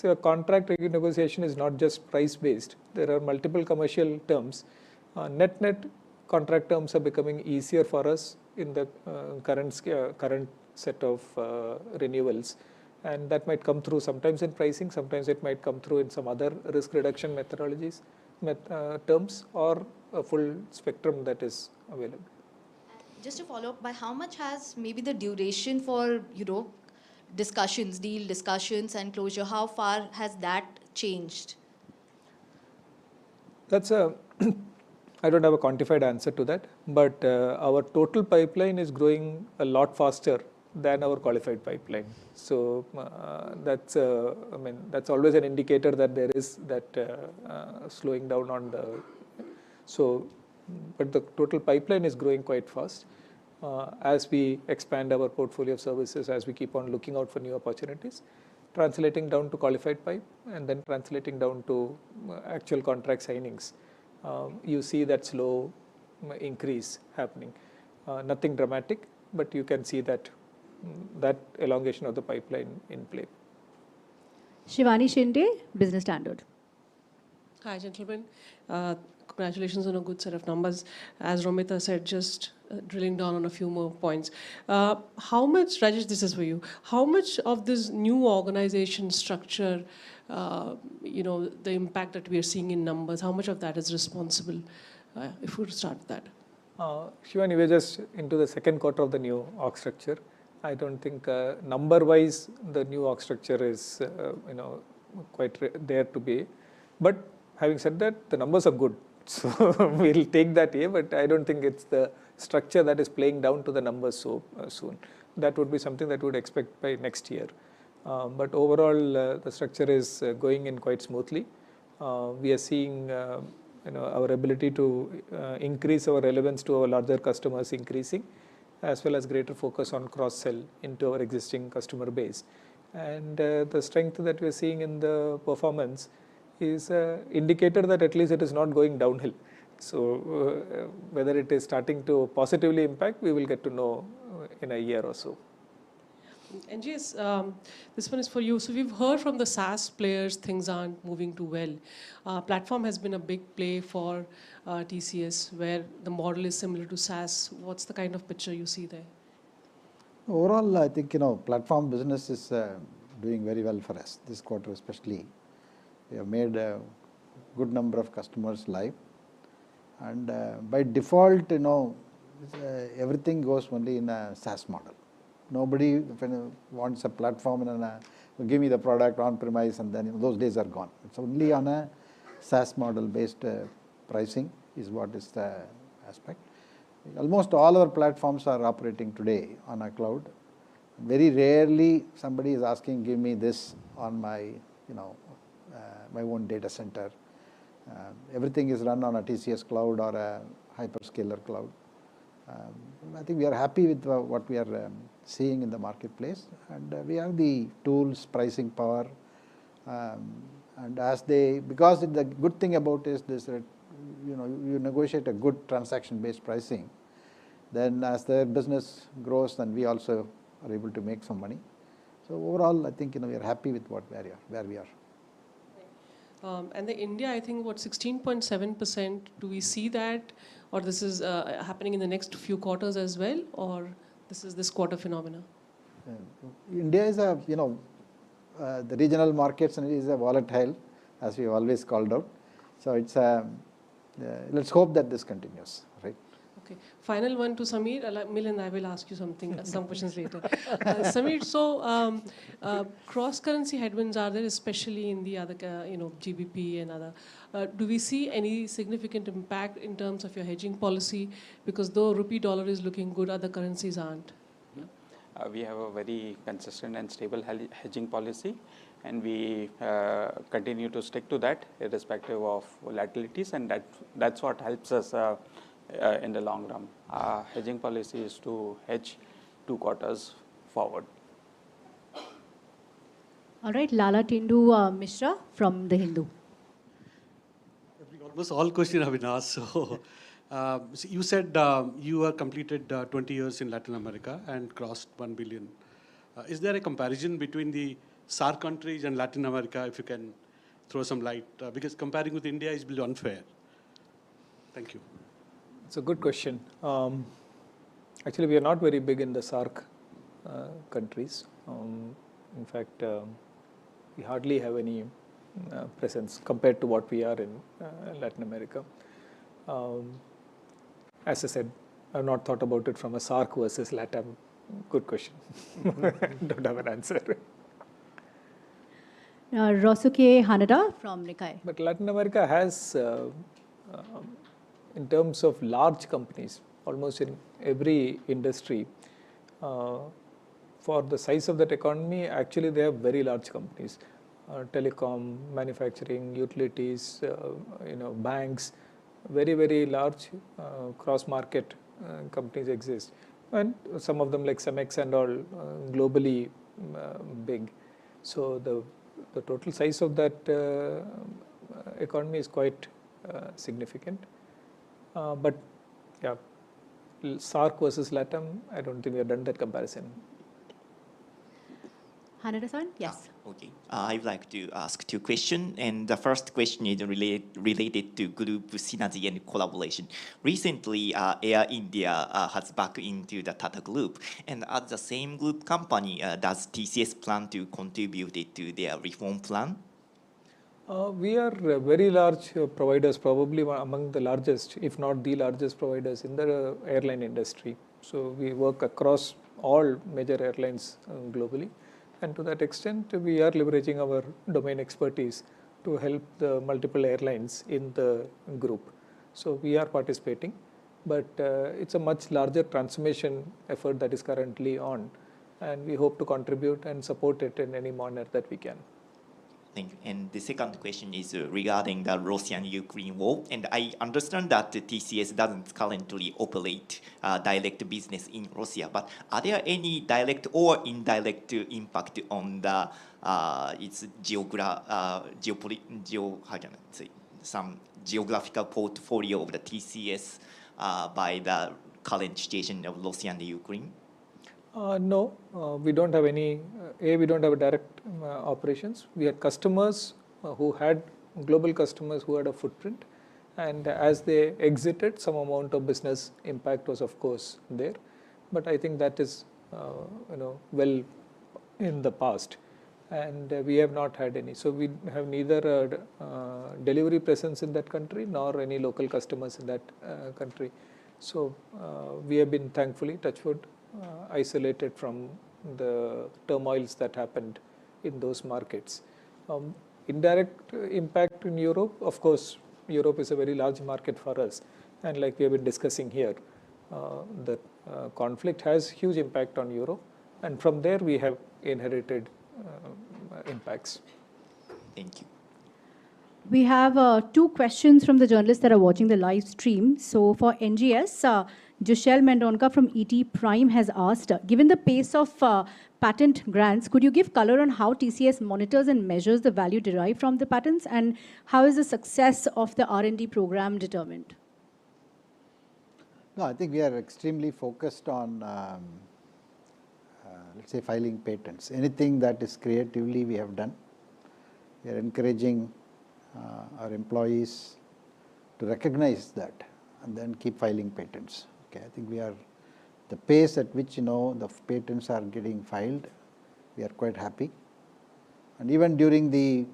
a contract negotiation is not just price based. There are multiple commercial terms. Net contract terms are becoming easier for us in the current set of renewals, and that might come through sometimes in pricing, sometimes it might come through in some other risk reduction methodologies, terms, or a full spectrum that is available. Just to follow up, by how much has maybe the duration for discussions, deal discussions and closure, how far has that changed? That's I don't have a quantified answer to that, but our total pipeline is growing a lot faster than our qualified pipeline. So that's always an indicator that there is that slowing down on the. But the total pipeline is growing quite fast as we expand our portfolio of services, as we keep on looking out for new opportunities, translating down to qualified pipe and then translating down to actual contract signings. You see that slow increase happening. Nothing dramatic, but you can see that elongation of the pipeline in play. Shivani Shinde, Business Standard. Hi, gentlemen. Congratulations on a good set of numbers. As Romita said, just drilling down on a few more points. How much, Rajesh, this is for you, how much of this new organization structure, the impact that we are seeing in numbers, how much of that is responsible? If we were to start with that. Shivani, we're just into the second quarter of the new org structure. I don't think number-wise the new org structure is quite there to be. But having said that, the numbers are good. So we'll take that here, but I don't think it's the structure that is playing down to the numbers so soon. That would be something that we would expect by next year. But overall, the structure is going in quite smoothly. We are seeing our ability to increase our relevance to our larger customers increasing, as well as greater focus on cross-sell into our existing customer base. And the strength that we are seeing in the performance is an indicator that at least it is not going downhill. So whether it is starting to positively impact, we will get to know in a year or so. NGS, this one is for you. So we've heard from the SaaS players things aren't moving too well. Platform has been a big play for TCS, where the model is similar to SaaS. What's the kind of picture you see there? Overall, I think platform business is doing very well for us this quarter, especially. We have made a good number of customers live, and by default, everything goes only in a SaaS model. Nobody wants a platform and give me the product on premise, and then those days are gone. It's only on a SaaS model based pricing is what is the aspect. Almost all our platforms are operating today on a cloud. Very rarely somebody is asking, give me this on my my own data center. Everything is run on a TCS cloud or a hyperscaler cloud. I think we are happy with what we are seeing in the marketplace, and we have the tools, pricing power, and because the good thing about is this, you negotiate a good transaction-based pricing, then as their business grows, then we also are able to make some money. So overall, I think we are happy with where we are. And the India, I think, 16.7%. Do we see that, or this is happening in the next few quarters as well, or this is this quarter phenomena? India is the regional markets and is a volatile, as we always called out. So it's let's hope that this continues, right? Okay. Final one to Samir. Milind, I will ask you some questions later. Samir, so cross-currency headwinds are there, especially in the other, GBP and other. Do we see any significant impact in terms of your hedging policy? Because though rupee dollar is looking good, other currencies aren't. We have a very consistent and stable hedging policy, and we continue to stick to that irrespective of volatilities, and that's what helps us in the long run. Our hedging policy is to hedge 2 quarters forward. All right, Lala Tindu Mishra from The Hindu. Almost all questions have been asked. So you said you have completed 20 years in Latin America and crossed 1 billion. Is there a comparison between the SAARC countries and Latin America, if you can throw some light? Because comparing with India is a bit unfair. Thank you. It's a good question. Actually, we are not very big in the SAARC countries. In fact, we hardly have any presence compared to what we are in Latin America. As I said, I've not thought about it from a SAARC versus LATAM. Good question. Don't have an answer. Rosuke Hanada from Nikkei. But Latin America has, in terms of large companies, almost in every industry, for the size of that economy, actually they have very large companies. Telecom, manufacturing, utilities, banks, very, very large cross-market companies exist. And some of them like Cemex and all globally big. So the total size of that economy is quite significant. But yeah, SAARC versus LATAM, I don't think we have done that comparison. Hanada-san? Yes. Okay. I would like to ask 2 questions. And the first question is related to group synergy and collaboration. Recently, Air India has back into the Tata Group. And as the same group company, does TCS plan to contribute to their reform plan? We are very large providers, probably among the largest, if not the largest providers in the airline industry. So we work across all major airlines globally. And to that extent, we are leveraging our domain expertise to help the multiple airlines in the group. So we are participating, but it's a much larger transformation effort that is currently on, and we hope to contribute and support it in any manner that we can. Thank you. And the second question is regarding the Russian-Ukraine war. And I understand that the TCS doesn't currently operate direct business in Russia, but are there any direct or indirect impact on the its some geographical portfolio of the TCS by the current situation of Russia and Ukraine? No, we don't have any, we don't have direct operations. We had customers who had, global customers who had a footprint, and as they exited, some amount of business impact was of course there. But I think that is, well in the past, and we have not had any. So we have neither delivery presence in that country nor any local customers in that country. So we have been thankfully, touch wood, isolated from the turmoils that happened in those markets. Indirect impact in Europe, of course, Europe is a very large market for us, and like we have been discussing here, the conflict has huge impact on Europe, and from there we have inherited impacts. Thank you. We have 2 questions from the journalists that are watching the live stream. So for NGS, Joshelle Mendonca from ET Prime has asked, given the pace of patent grants, could you give color on how TCS monitors and measures the value derived from the patents, and how is the success of the R&D program determined? No, I think we are extremely focused on, let's say, filing patents. Anything that is creatively we have done. We are encouraging our employees to recognize that and then keep filing patents. Okay, I think we are, the pace at which the patents are getting filed, we are quite happy. And even during the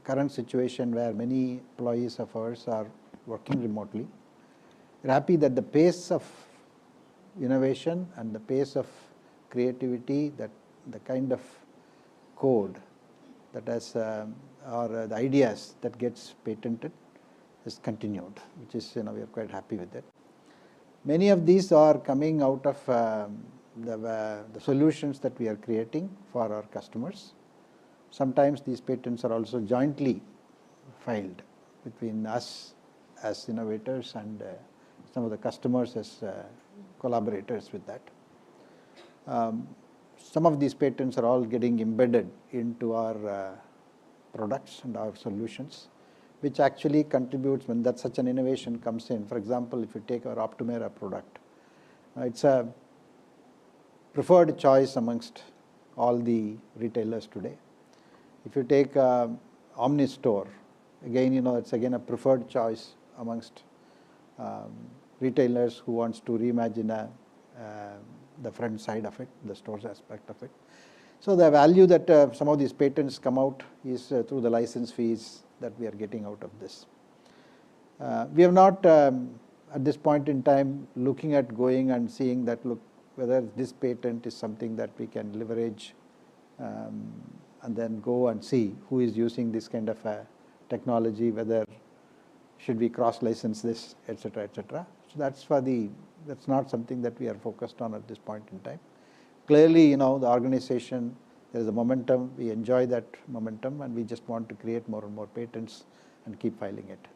current situation where many employees of ours are working remotely, we are happy that the pace of innovation and the pace of creativity, that the kind of code that has or the ideas that gets patented is continued, which is, we are quite happy with it. Many of these are coming out of the solutions that we are creating for our customers. Sometimes these patents are also jointly filed between us as innovators and some of the customers as collaborators with that. Some of these patents are all getting embedded into our products and our solutions, which actually contributes when that such an innovation comes in. For example, if you take our Optumera product, it's a preferred choice amongst all the retailers today. If you take OmniStore, again, it's again a preferred choice amongst retailers who wants to reimagine the front side of it, the stores aspect of it. So the value that some of these patents come out is through the license fees that we are getting out of this. We have not, at this point in time, looking at going and seeing that, look, whether this patent is something that we can leverage and then go and see who is using this kind of technology, whether should we cross-license this, etc., etc. So that's not something that we are focused on at this point in time. Clearly, the organization, there is a momentum, we enjoy that momentum, and we just want to create more and more patents and keep filing it.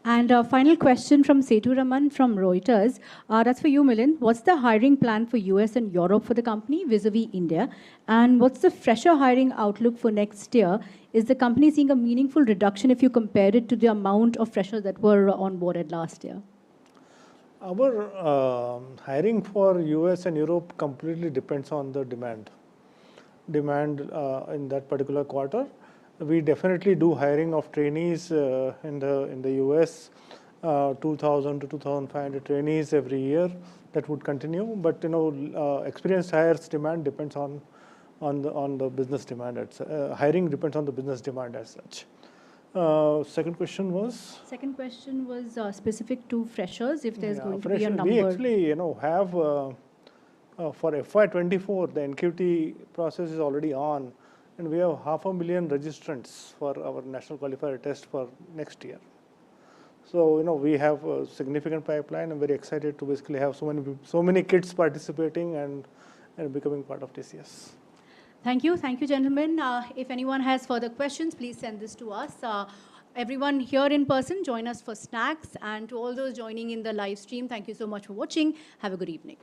And a final question from Setu Raman from Reuters. That's for you, Milind. What's the hiring plan for US and Europe for the company vis-a-vis India? And what's the fresher hiring outlook for next year? Is the company seeing a meaningful reduction if you compare it to the amount of freshers that were onboarded last year? Our hiring for US and Europe completely depends on the demand in that particular quarter. We definitely do hiring of trainees in the US, 2,000 to 2,500 trainees every year. That would continue, but experienced hires demand depends on the business demand. Hiring depends on the business demand as such. Second question was? Second question was specific to freshers, if there's going to be a Fresher. number. We actually, have for FY24, the NQT process is already on, and we have 500,000 registrants for our national qualifier test for next year. So, we have a significant pipeline. I'm very excited to basically have so many kids participating and becoming part of TCS. Thank you, gentlemen. If anyone has further questions, please send this to us. Everyone here in person, join us for snacks. And to all those joining in the live stream, thank you so much for watching. Have a good evening.